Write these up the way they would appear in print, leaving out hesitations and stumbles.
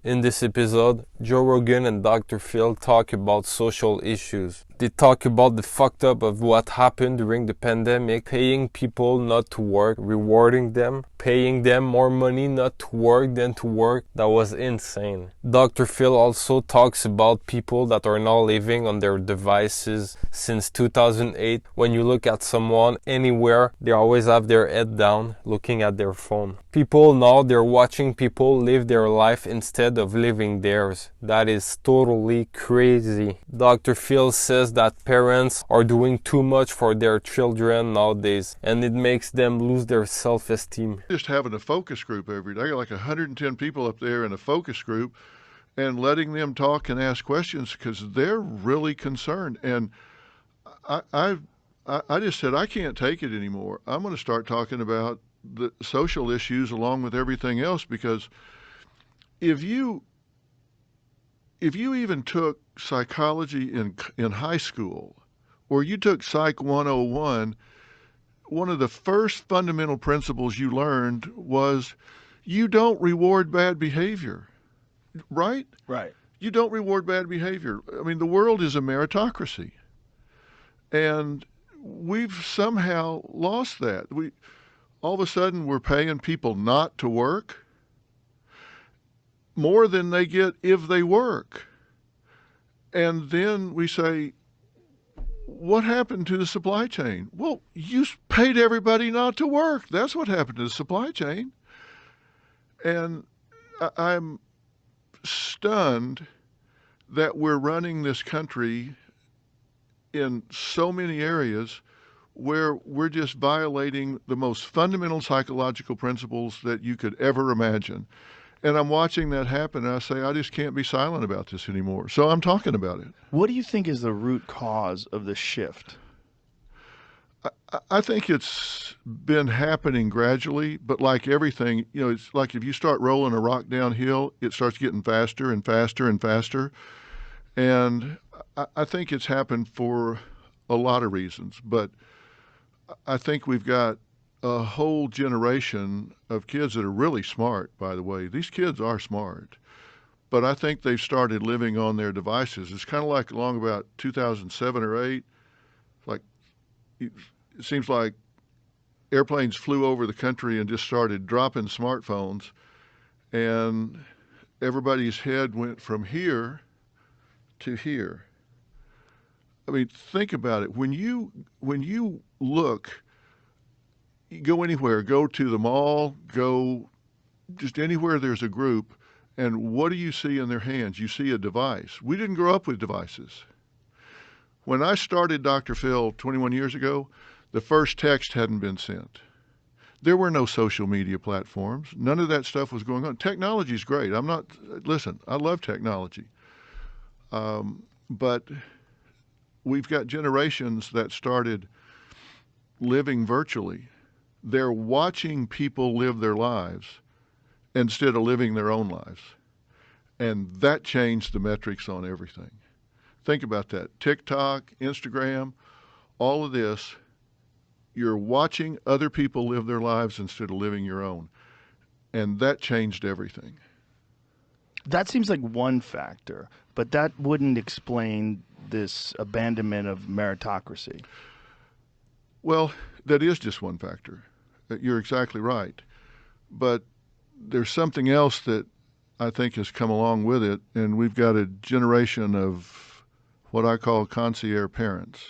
In this episode, Joe Rogan and Dr. Phil talk about social issues. They talk about the fucked up of what happened during the pandemic, paying people not to work, rewarding them, paying them more money not to work than to work. That was insane. Dr. Phil also talks about people that are now living on their devices since 2008. When you look at someone anywhere, they always have their head down looking at their phone. People now, they're watching people live their life instead of living theirs. That is totally crazy. Dr. Phil says that parents are doing too much for their children nowadays, and it makes them lose their self-esteem. Just having a focus group every day, like 110 people up there in a focus group, and letting them talk and ask questions because they're really concerned. And I, I, I just said I can't take it anymore. I'm going to start talking about the social issues along with everything else, because if you even took psychology in high school, or you took Psych 101, one of the first fundamental principles you learned was you don't reward bad behavior, right? Right. You don't reward bad behavior. I mean, the world is a meritocracy, and we've somehow lost that. We all of a sudden we're paying people not to work more than they get if they work. And then we say, what happened to the supply chain? Well, you paid everybody not to work. That's what happened to the supply chain. And I'm stunned that we're running this country in so many areas where we're just violating the most fundamental psychological principles that you could ever imagine. And I'm watching that happen, and I say, I just can't be silent about this anymore. So I'm talking about it. What do you think is the root cause of the shift? I think it's been happening gradually, but like everything, it's like if you start rolling a rock downhill, it starts getting faster and faster and faster. And I think it's happened for a lot of reasons, but I think we've got a whole generation of kids that are really smart, by the way. These kids are smart, but I think they've started living on their devices. It's kind of like along about 2007 or 8, like it seems like airplanes flew over the country and just started dropping smartphones, and everybody's head went from here to here. I mean, think about it. When you look, you go anywhere, go to the mall, go just anywhere there's a group, and what do you see in their hands? You see a device. We didn't grow up with devices. When I started Dr. Phil 21 years ago, the first text hadn't been sent. There were no social media platforms. None of that stuff was going on. Technology's great. Listen, I love technology. But we've got generations that started living virtually. They're watching people live their lives instead of living their own lives. And that changed the metrics on everything. Think about that. TikTok, Instagram, all of this, you're watching other people live their lives instead of living your own. And that changed everything. That seems like one factor, but that wouldn't explain this abandonment of meritocracy. Well, that is just one factor. You're exactly right. But there's something else that I think has come along with it, and we've got a generation of what I call concierge parents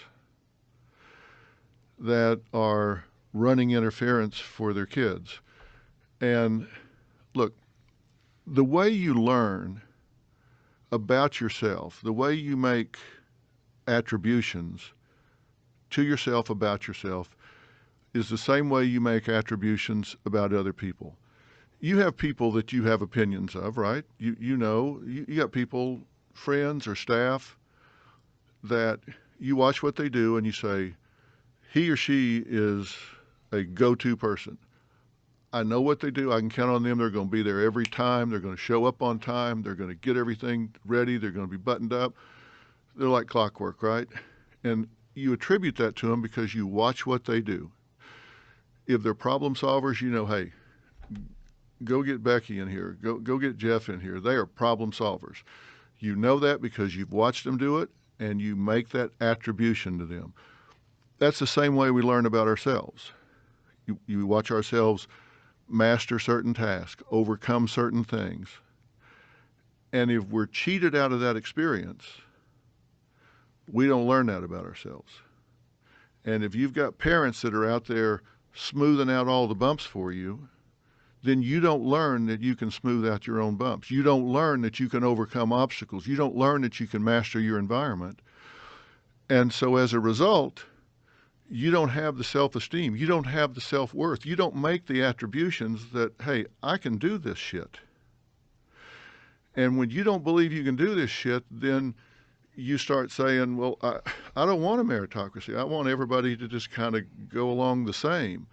that are running interference for their kids. And look, the way you learn about yourself, the way you make attributions to yourself about yourself, is the same way you make attributions about other people. You have people that you have opinions of, right? You got people, friends or staff, that you watch what they do and you say, he or she is a go-to person. I know what they do. I can count on them. They're going to be there every time. They're going to show up on time. They're going to get everything ready. They're going to be buttoned up. They're like clockwork, right? And you attribute that to them because you watch what they do. If they're problem solvers, hey, Go get Becky in here. Go get Jeff in here. They are problem solvers. You know that because you've watched them do it, and you make that attribution to them. That's the same way we learn about ourselves. You watch ourselves master certain tasks, overcome certain things. And if we're cheated out of that experience, we don't learn that about ourselves. And if you've got parents that are out there smoothing out all the bumps for you, then you don't learn that you can smooth out your own bumps. You don't learn that you can overcome obstacles. You don't learn that you can master your environment. And so as a result, you don't have the self-esteem. You don't have the self-worth. You don't make the attributions that, hey, I can do this shit. And when you don't believe you can do this shit, then you start saying, well, I don't want a meritocracy. I want everybody to just kind of go along the same.